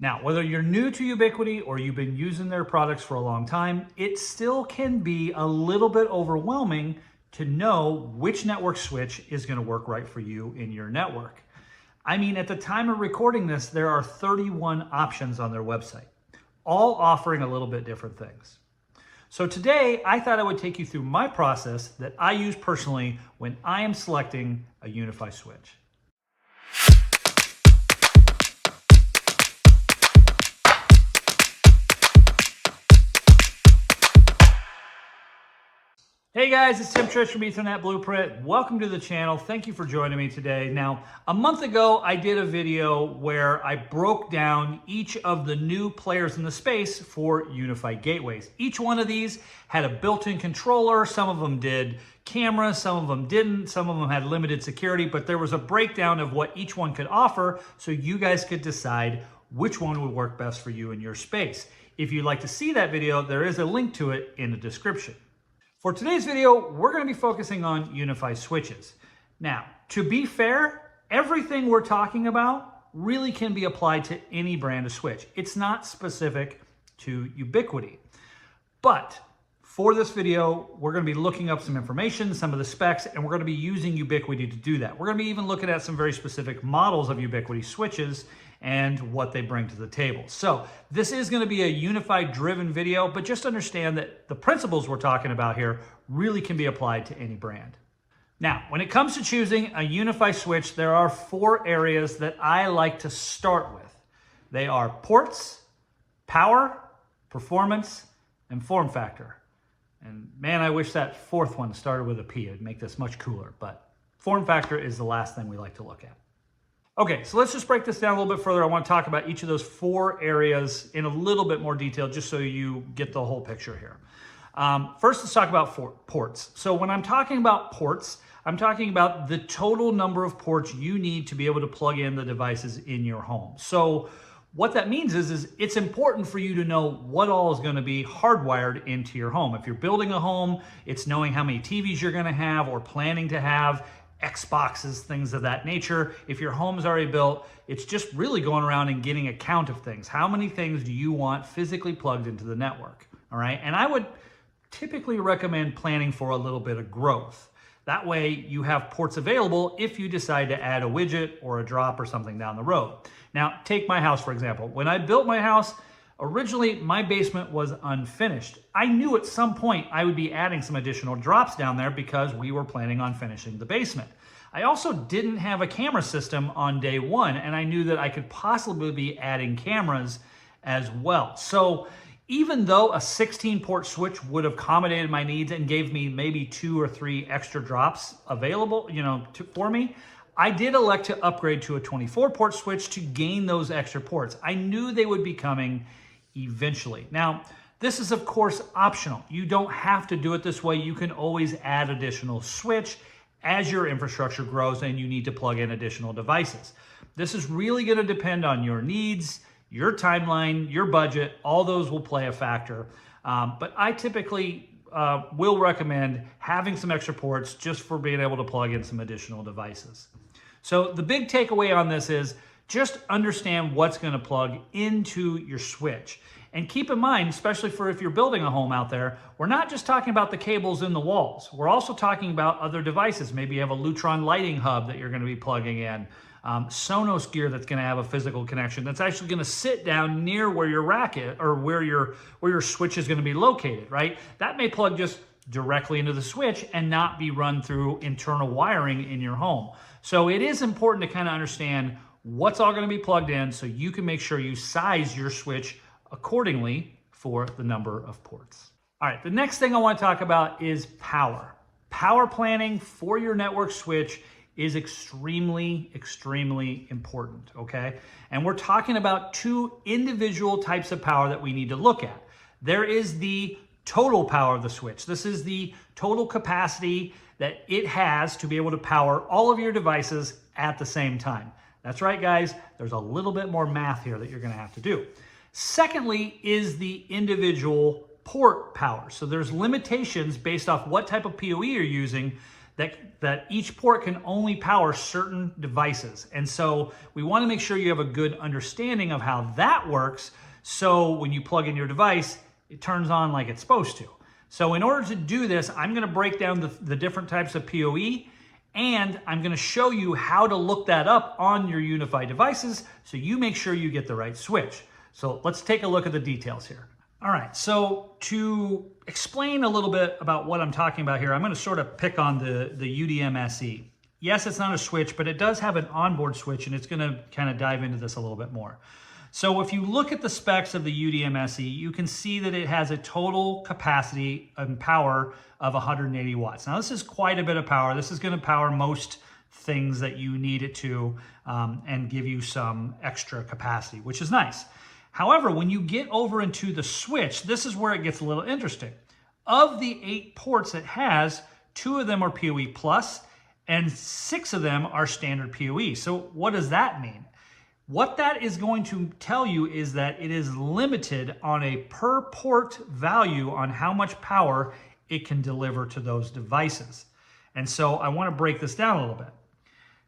Now, whether you're new to Ubiquiti or you've been using their products for a long time, it still can be a little bit overwhelming to know which network switch is going to work right for you in your network. I mean, at the time of recording this, there are 31 options on their website, all offering a little bit different things. So today, I thought I would take you through my process that I use personally when I am selecting a Unifi switch. Hey guys, it's Tim Trish from Ethernet Blueprint. Welcome to the channel. Thank you for joining me today. Now, a month ago, I did a video where I broke down each of the new players in the space for Unifi gateways. Each one of these had a built-in controller. Some of them did cameras, some of them didn't. Some of them had limited security, but there was a breakdown of what each one could offer so you guys could decide which one would work best for you in your space. If you'd like to see that video, there is a link to it in the description. For today's video, we're going to be focusing on Unifi switches. Now, to be fair, everything we're talking about really can be applied to any brand of switch. It's not specific to Ubiquiti. But for this video, we're going to be looking up some information, some of the specs, and we're going to be using Ubiquiti to do that. We're going to be even looking at some very specific models of Ubiquiti switches and what they bring to the table. So this is going to be a Unifi driven video, but just understand that the principles we're talking about here really can be applied to any brand. Now, when it comes to choosing a Unifi switch, there are 4 areas that I like to start with. They are ports, power, performance, and form factor. And man, I wish that 4th one started with a P. It'd make this much cooler, but form factor is the last thing we like to look at. Okay, so let's just break this down a little bit further. I want to talk about each of those 4 areas in a little bit more detail, just so you get the whole picture here. First, let's talk about ports. So when I'm talking about ports, I'm talking about the total number of ports you need to be able to plug in the devices in your home. So what that means is it's important for you to know what all is going to be hardwired into your home. If you're building a home, it's knowing how many TVs you're going to have or planning to have, Xboxes, things of that nature. If your home's already built, it's just really going around and getting a count of things. How many things do you want physically plugged into the network? All right. And I would typically recommend planning for a little bit of growth. That way you have ports available if you decide to add a widget or a drop or something down the road. Now, take my house, for example. When I built my house, originally my basement was unfinished. I knew at some point I would be adding some additional drops down there because we were planning on finishing the basement. I also didn't have a camera system on day one, and I knew that I could possibly be adding cameras as well. So even though a 16-port switch would have accommodated my needs and gave me maybe 2 or 3 extra drops available, for me, I did elect to upgrade to a 24-port switch to gain those extra ports. I knew they would be coming eventually. Now, this is of course optional. You don't have to do it this way. You can always add additional switch as your infrastructure grows and you need to plug in additional devices. This is really going to depend on your needs, your timeline, your budget. All those will play a factor. But I typically will recommend having some extra ports just for being able to plug in some additional devices. So the big takeaway on this is just understand what's going to plug into your switch. And keep in mind, especially for if you're building a home out there, we're not just talking about the cables in the walls. We're also talking about other devices. Maybe you have a Lutron lighting hub that you're going to be plugging in. Sonos gear that's going to have a physical connection that's actually going to sit down near where your rack is or where your switch is going to be located, right? That may plug just directly into the switch and not be run through internal wiring in your home. So it is important to kind of understand what's all going to be plugged in so you can make sure you size your switch accordingly for the number of ports. All right, the next thing I want to talk about is power. Power planning for your network switch is extremely, extremely important, okay? And we're talking about 2 individual types of power that we need to look at. There is the total power of the switch. This is the total capacity that it has to be able to power all of your devices at the same time. That's right, guys. There's a little bit more math here that you're going to have to do. Secondly is the individual port power. So there's limitations based off what type of PoE you're using that each port can only power certain devices. And so we want to make sure you have a good understanding of how that works, so when you plug in your device, it turns on like it's supposed to. So in order to do this, I'm going to break down the different types of PoE, and I'm going to show you how to look that up on your Unifi devices so you make sure you get the right switch. So let's take a look at the details here. All right, so to explain a little bit about what I'm talking about here, I'm going to sort of pick on the UDM SE. Yes, it's not a switch, but it does have an onboard switch, and it's going to kind of dive into this a little bit more. So if you look at the specs of the UDM SE, you can see that it has a total capacity and power of 180 watts. Now, this is quite a bit of power. This is going to power most things that you need it to, and give you some extra capacity, which is nice. However, when you get over into the switch, this is where it gets a little interesting. Of the 8 ports it has, 2 of them are PoE plus, and 6 of them are standard PoE. So what does that mean? What that is going to tell you is that it is limited on a per port value on how much power it can deliver to those devices. And so I want to break this down a little bit.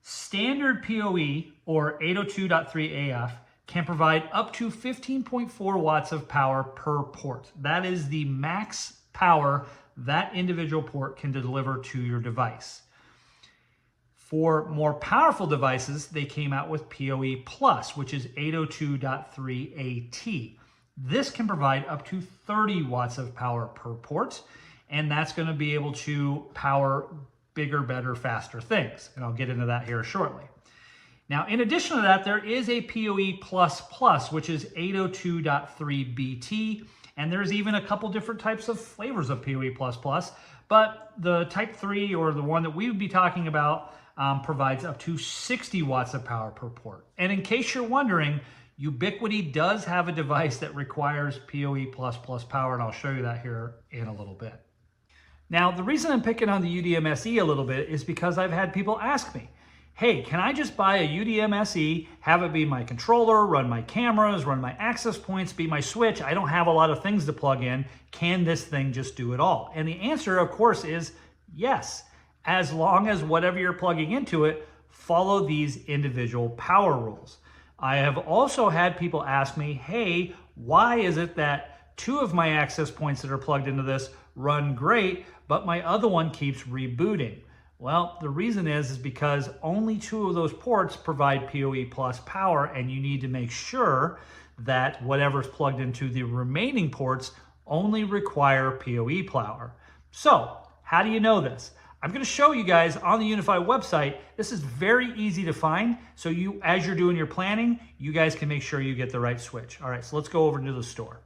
Standard PoE, or 802.3 AF, can provide up to 15.4 watts of power per port. That is the max power that individual port can deliver to your device. For more powerful devices, they came out with PoE Plus, which is 802.3 AT. This can provide up to 30 watts of power per port, and that's going to be able to power bigger, better, faster things. And I'll get into that here shortly. Now, in addition to that, there is a PoE++, which is 802.3 BT, and there's even a couple different types of flavors of PoE++, but the Type 3, or the one that we would be talking about, provides up to 60 watts of power per port. And in case you're wondering, Ubiquiti does have a device that requires PoE++ power, and I'll show you that here in a little bit. Now, the reason I'm picking on the UDM SE a little bit is because I've had people ask me, hey, can I just buy a UDM SE, have it be my controller, run my cameras, run my access points, be my switch? I don't have a lot of things to plug in. Can this thing just do it all? And the answer, of course, is yes, as long as whatever you're plugging into it follow these individual power rules. I have also had people ask me, hey, why is it that 2 of my access points that are plugged into this run great, but my other one keeps rebooting? Well, the reason is because only 2 of those ports provide PoE plus power, and you need to make sure that whatever's plugged into the remaining ports only require PoE power. So, how do you know this? I'm going to show you guys on the Unifi website. This is very easy to find, so you, as you're doing your planning, you guys can make sure you get the right switch. All right, so let's go over to the store.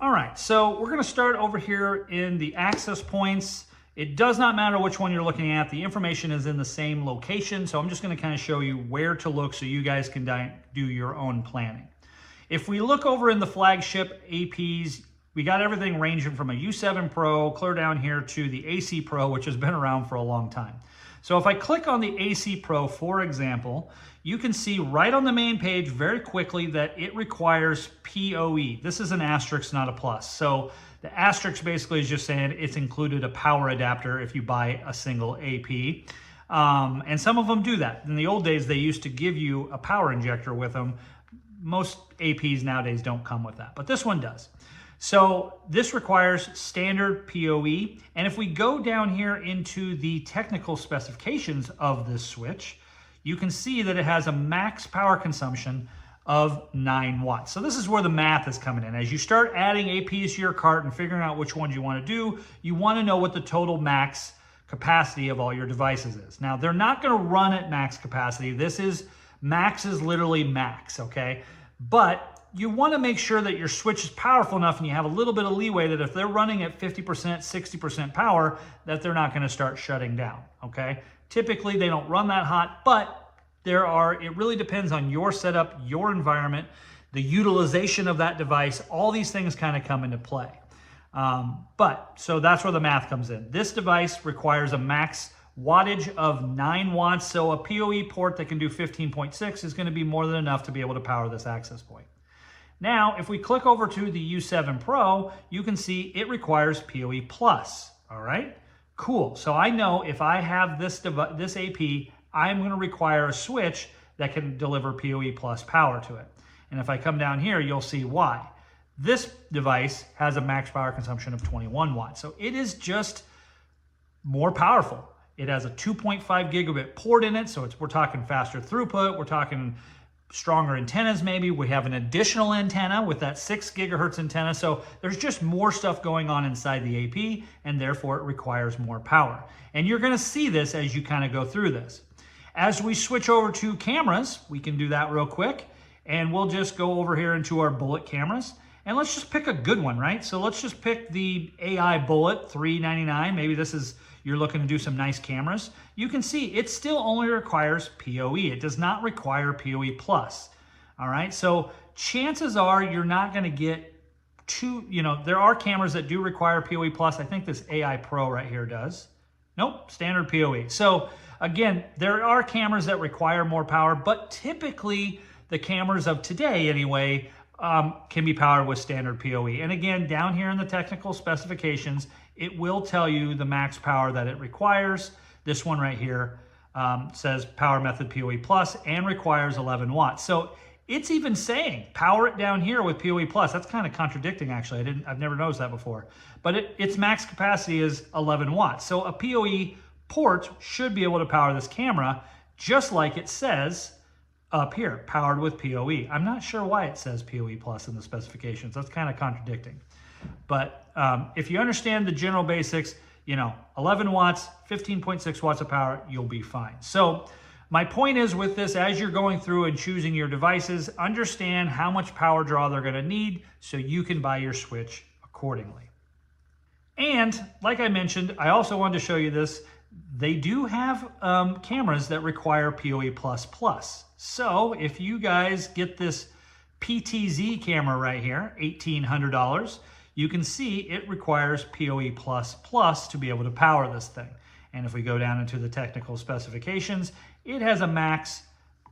All right, so we're going to start over here in the access points. It does not matter which one you're looking at. The information is in the same location, so I'm just going to kind of show you where to look so you guys can do your own planning. If we look over in the flagship APs, we got everything ranging from a U7 Pro clear down here to the AC Pro, which has been around for a long time. So if I click on the AC Pro, for example, you can see right on the main page very quickly that it requires PoE. This is an asterisk, not a plus. So the asterisk basically is just saying it's included a power adapter if you buy a single AP. And some of them do that. In the old days, they used to give you a power injector with them. Most APs nowadays don't come with that, but this one does. So this requires standard PoE. And if we go down here into the technical specifications of this switch, you can see that it has a max power consumption of 9 watts. So this is where the math is coming in. As you start adding APs to your cart and figuring out which ones you want to do, you want to know what the total max capacity of all your devices is. Now, they're not going to run at max capacity. Max is literally max, okay? But you want to make sure that your switch is powerful enough and you have a little bit of leeway that if they're running at 50%, 60% power, that they're not going to start shutting down, okay? Typically, they don't run that hot, but it really depends on your setup, your environment, the utilization of that device. All these things kind of come into play. So that's where the math comes in. This device requires a max wattage of 9 watts, so a PoE port that can do 15.6 is going to be more than enough to be able to power this access point. Now, if we click over to the U7 Pro, you can see it requires PoE+, all right? Cool. So I know if I have this AP, I'm going to require a switch that can deliver PoE plus power to it. And if I come down here, you'll see why. This device has a max power consumption of 21 watts. So it is just more powerful. It has a 2.5 gigabit port in it. So we're talking faster throughput. We're talking stronger antennas maybe. We have an additional antenna with that 6 gigahertz antenna. So there's just more stuff going on inside the AP, and therefore it requires more power. And you're going to see this as you kind of go through this. As we switch over to cameras, we can do that real quick. And we'll just go over here into our bullet cameras. And let's just pick a good one, right? So let's just pick the AI Bullet 399. Maybe this is, you're looking to do some nice cameras. You can see it still only requires PoE. It does not require PoE plus. All right, so chances are you're not gonna get there are cameras that do require PoE plus. I think this AI Pro right here does. Nope, standard PoE. So again, there are cameras that require more power, but typically the cameras of today anyway, can be powered with standard PoE. And again, down here in the technical specifications, it will tell you the max power that it requires. This one right here says power method PoE plus and requires 11 watts. So it's even saying power it down here with PoE plus. That's kind of contradicting actually. I've never noticed that before. But its max capacity is 11 watts. So a PoE port should be able to power this camera just like it says up here, powered with PoE. I'm not sure why it says PoE plus in the specifications. That's kind of contradicting. But if you understand the general basics, 11 watts, 15.6 watts of power, you'll be fine. So my point is with this, as you're going through and choosing your devices, understand how much power draw they're going to need so you can buy your switch accordingly. And like I mentioned, I also wanted to show you this. They do have cameras that require PoE plus. So if you guys get this PTZ camera right here, $1,800, you can see it requires PoE plus to be able to power this thing. And if we go down into the technical specifications, it has a max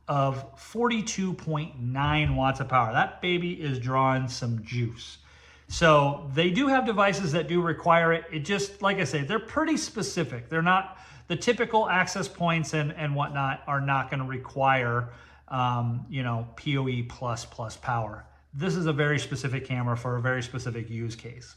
of 42.9 watts of power. That baby is drawing some juice. So they do have devices that do require it. It just, like I say, they're pretty specific. They're not, the typical access points and whatnot are not going to require, PoE plus power. This is a very specific camera for a very specific use case.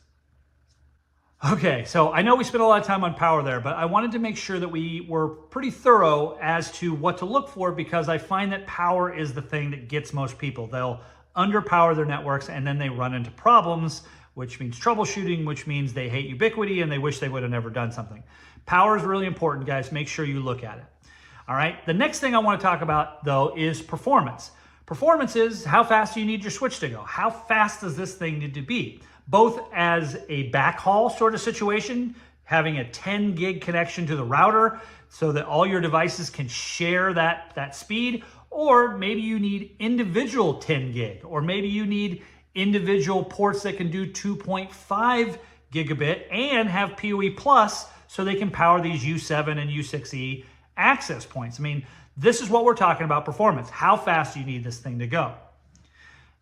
Okay, so I know we spent a lot of time on power there, but I wanted to make sure that we were pretty thorough as to what to look for, because I find that power is the thing that gets most people. They'll underpower their networks and then they run into problems, which means troubleshooting, which means they hate Ubiquiti and they wish they would have never done something. Power is really important, guys. Make sure you look at it. All right, the next thing I want to talk about though is performance. Performance is how fast do you need your switch to go? How fast does this thing need to be? Both as a backhaul sort of situation, having a 10 gig connection to the router so that all your devices can share that speed, or maybe you need individual 10 gig, or maybe you need individual ports that can do 2.5 gigabit and have PoE plus so they can power these U7 and U6E access points. I mean, this is what we're talking about, performance. How fast do you need this thing to go?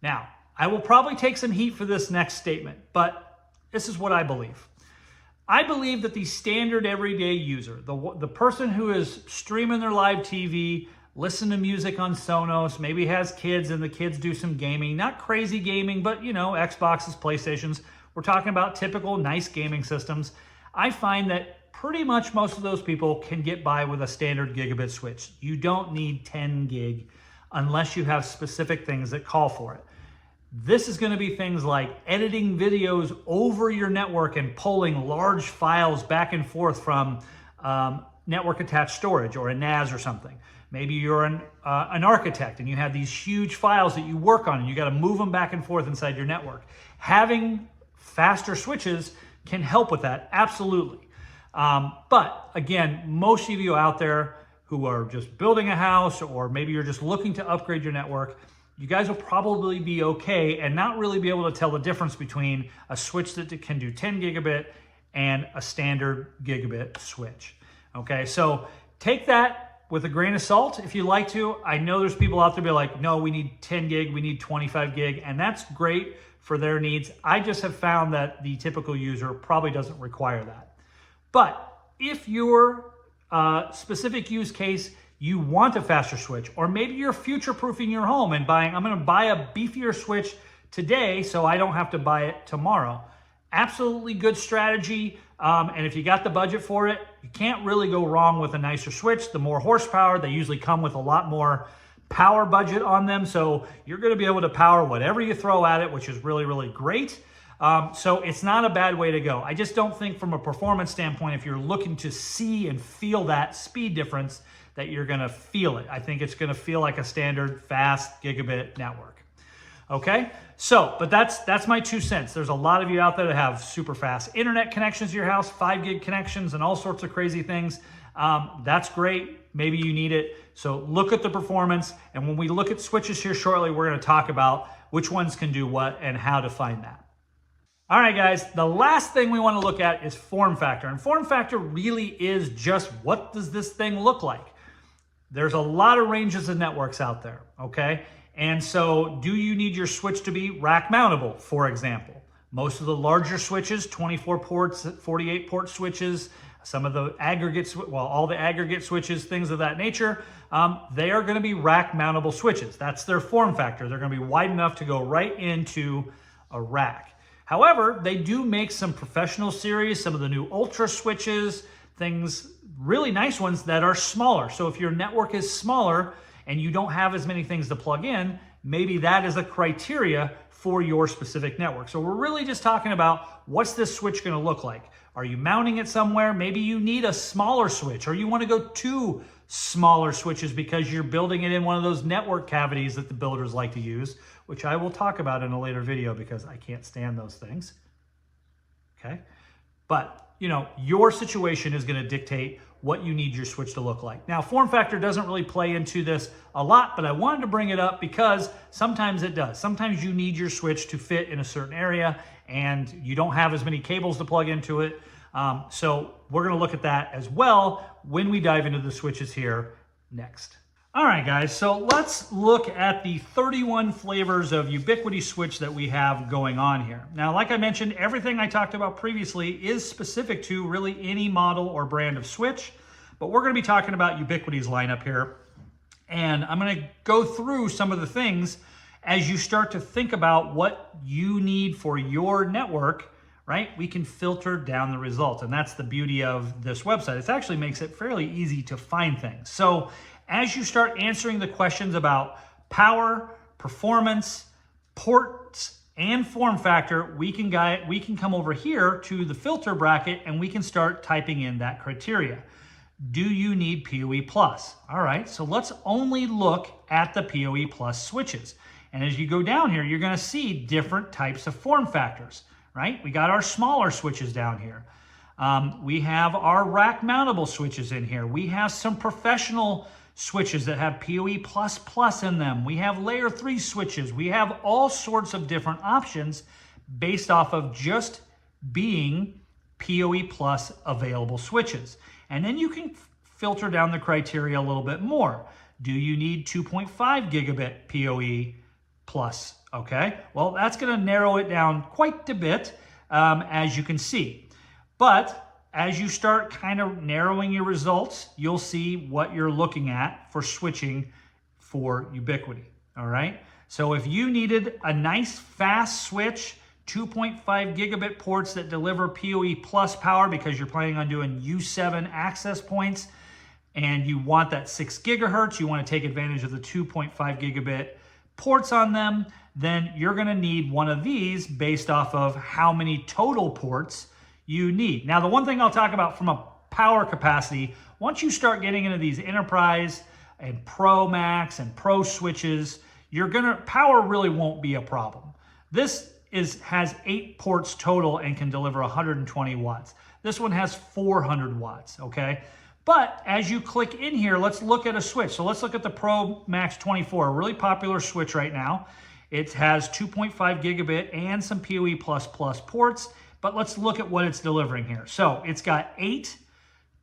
Now, I will probably take some heat for this next statement, but this is what I believe. I believe that the standard everyday user, the person who is streaming their live TV, listen to music on Sonos, maybe has kids and the kids do some gaming, not crazy gaming, but Xboxes, PlayStations. We're talking about typical nice gaming systems. I find that pretty much most of those people can get by with a standard gigabit switch. You don't need 10 gig unless you have specific things that call for it. This is going to be things like editing videos over your network and pulling large files back and forth from network attached storage or a NAS or something. Maybe you're an architect and you have these huge files that you work on and you got to move them back and forth inside your network. Having faster switches can help with that, absolutely. But again, most of you out there who are just building a house, or maybe you're just looking to upgrade your network, you guys will probably be okay and not really be able to tell the difference between a switch that can do 10 gigabit and a standard gigabit switch. Okay, so take that with a grain of salt if you like to. I know there's people out there be like, no, we need 10 gig, we need 25 gig, and that's great for their needs. I just have found that the typical user probably doesn't require that. But if your specific use case, you want a faster switch, or maybe you're future-proofing your home and I'm going to buy a beefier switch today so I don't have to buy it tomorrow. Absolutely good strategy. And if you got the budget for it, you can't really go wrong with a nicer switch. The more horsepower, they usually come with a lot more power budget on them. So you're going to be able to power whatever you throw at it, which is really, really great. So it's not a bad way to go. I just don't think from a performance standpoint, if you're looking to see and feel that speed difference, that you're going to feel it. I think it's going to feel like a standard fast gigabit network. Okay, so, but that's my 2 cents. There's a lot of you out there that have super fast internet connections to your house, 5 gig connections and all sorts of crazy things. That's great. Maybe you need it. So look at the performance. And when we look at switches here shortly, we're going to talk about which ones can do what and how to find that. All right, guys, the last thing we want to look at is form factor. And form factor really is just, what does this thing look like? There's a lot of ranges of networks out there, okay? And so do you need your switch to be rack mountable, for example? Most of the larger switches, 24 ports, 48 port switches, some of the aggregate, all the aggregate switches, things of that nature, they are going to be rack mountable switches. That's their form factor. They're going to be wide enough to go right into a rack. However, they do make some professional series, some of the new ultra switches, things, really nice ones that are smaller. So if your network is smaller and you don't have as many things to plug in, maybe that is a criteria for your specific network. So we're really just talking about, what's this switch going to look like? Are you mounting it somewhere? Maybe you need a smaller switch, or you want to go 2 smaller switches because you're building it in one of those network cavities that the builders like to use, which I will talk about in a later video because I can't stand those things. Okay? But, you know, your situation is going to dictate what you need your switch to look like. Now, form factor doesn't really play into this a lot, but I wanted to bring it up because sometimes it does. Sometimes you need your switch to fit in a certain area and you don't have as many cables to plug into it. So we're going to look at that as well when we dive into the switches here next. All right, guys, so let's look at the 31 flavors of Ubiquiti switch that we have going on here. Now, like I mentioned, everything I talked about previously is specific to really any model or brand of switch, but we're going to be talking about Ubiquiti's lineup here. And I'm going to go through some of the things as you start to think about what you need for your network, right? We can filter down the results, and that's the beauty of this website. It actually makes it fairly easy to find things. So as you start answering the questions about power, performance, ports, and form factor, we can come over here to the filter bracket and we can start typing in that criteria. Do you need PoE Plus? All right, so let's only look at the PoE Plus switches. And as you go down here, you're gonna see different types of form factors, right? We got our smaller switches down here. We have our rack mountable switches in here. We have some professional switches that have PoE++ in them. We have layer 3 switches. We have all sorts of different options based off of just being PoE+ available switches. And then you can filter down the criteria a little bit more. Do you need 2.5 gigabit PoE+? Okay, well, that's going to narrow it down quite a bit, as you can see. But as you start kind of narrowing your results, you'll see what you're looking at for switching for Ubiquiti, all right? So if you needed a nice fast switch, 2.5 gigabit ports that deliver PoE+ power because you're planning on doing U7 access points, and you want that 6 gigahertz, you want to take advantage of the 2.5 gigabit ports on them, then you're going to need one of these based off of how many total ports you need. Now, the one thing I'll talk about from a power capacity, once you start getting into these enterprise and Pro Max and Pro switches, power really won't be a problem. This has 8 ports total and can deliver 120 watts. This one has 400 watts, okay? But as you click in here, let's look at a switch. So let's look at the Pro Max 24, a really popular switch right now. It has 2.5 gigabit and some PoE++ ports. But let's look at what it's delivering here. So it's got 8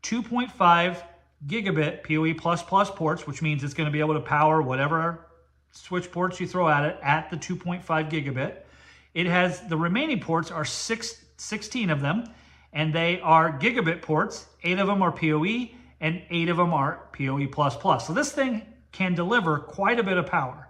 2.5 gigabit PoE++ ports, which means it's going to be able to power whatever switch ports you throw at it at the 2.5 gigabit. It has, the remaining ports are 16 of them, and they are gigabit ports. 8 of them are PoE, and 8 of them are PoE++. So this thing can deliver quite a bit of power.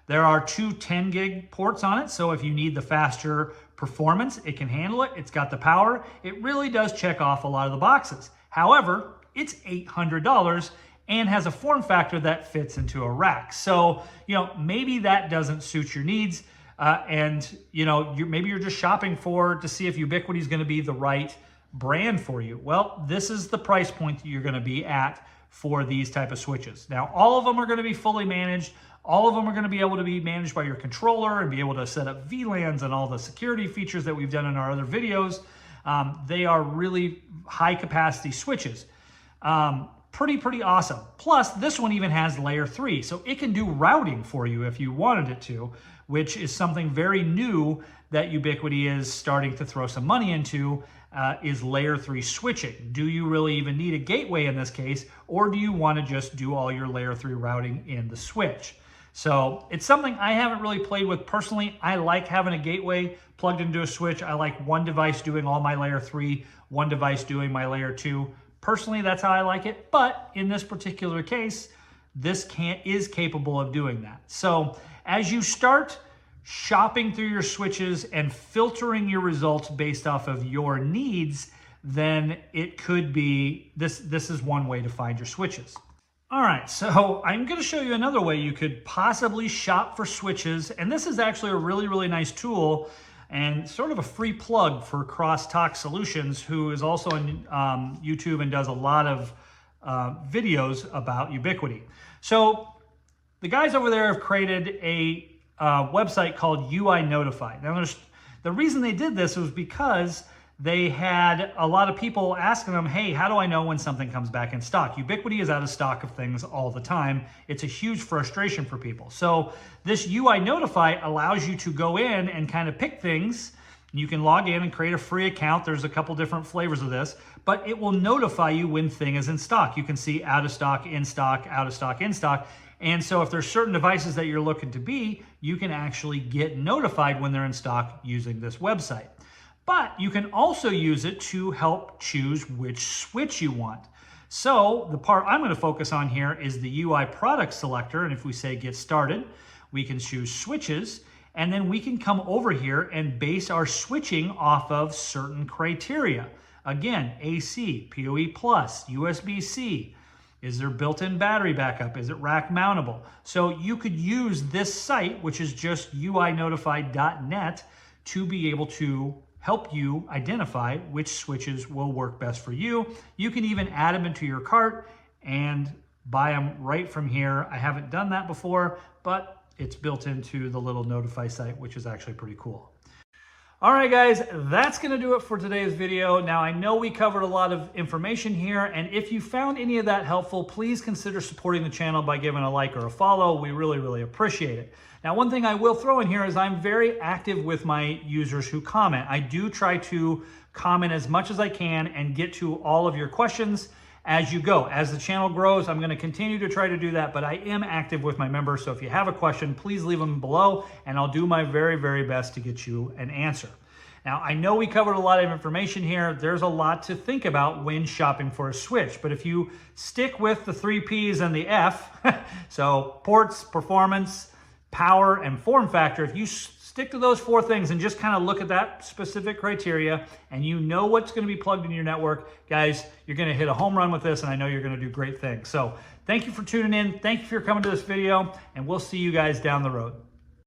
There are 2 10 gig ports on it, so if you need the faster performance, it can handle it. It's got the power. It really does check off a lot of the boxes. However, it's $800 and has a form factor that fits into a rack. So, maybe that doesn't suit your needs, and maybe you're just shopping to see if Ubiquiti is going to be the right brand for you. Well, this is the price point that you're going to be at for these type of switches. Now, all of them are going to be fully managed. All of them are going to be able to be managed by your controller and be able to set up VLANs and all the security features that we've done in our other videos. They are really high capacity switches. Pretty awesome. Plus, this one even has layer 3, so it can do routing for you if you wanted it to, which is something very new that Ubiquiti is starting to throw some money into, is layer 3 switching. Do you really even need a gateway in this case, or do you want to just do all your layer 3 routing in the switch? So it's something I haven't really played with personally. I like having a gateway plugged into a switch. I like one device doing all my layer 3, one device doing my layer 2. Personally, that's how I like it. But in this particular case, this is capable of doing that. So as you start shopping through your switches and filtering your results based off of your needs, then it could be, this is one way to find your switches. All right, so I'm going to show you another way you could possibly shop for switches, and this is actually a really nice tool and sort of a free plug for Crosstalk Solutions, who is also on YouTube and does a lot of videos about Ubiquiti. So the guys over there have created a website called UI Notify. Now, the reason they did this was because they had a lot of people asking them, hey, how do I know when something comes back in stock? Ubiquiti is out of stock of things all the time. It's a huge frustration for people. So this UI Notify allows you to go in and kind of pick things. You can log in and create a free account. There's a couple different flavors of this, but it will notify you when thing is in stock. You can see out of stock, in stock, out of stock, in stock. And so if there's certain devices that you're looking to be, you can actually get notified when they're in stock using this website. But you can also use it to help choose which switch you want. So the part I'm going to focus on here is the UI product selector. And if we say get started, we can choose switches, and then we can come over here and base our switching off of certain criteria. Again, AC, PoE+, USB-C. Is there built-in battery backup? Is it rack mountable? So you could use this site, which is just uinotified.net, to be able to help you identify which switches will work best for you. You can even add them into your cart and buy them right from here. I haven't done that before, but it's built into the little Notify site, which is actually pretty cool. All right, guys, that's going to do it for today's video. Now, I know we covered a lot of information here, and if you found any of that helpful, please consider supporting the channel by giving a like or a follow. We really appreciate it. Now, one thing I will throw in here is I'm very active with my users who comment. I do try to comment as much as I can and get to all of your questions as you go. As the channel grows, I'm going to continue to try to do that, but I am active with my members. So if you have a question, please leave them below, and I'll do my very best to get you an answer. Now, I know we covered a lot of information here. There's a lot to think about when shopping for a switch, but if you stick with the 3 Ps and the F, so ports, performance, power, and form factor, if you stick to those 4 things and just kind of look at that specific criteria and you know what's going to be plugged in your network, guys, you're going to hit a home run with this, and I know you're going to do great things. So thank you for tuning in. Thank you for coming to this video, and we'll see you guys down the road.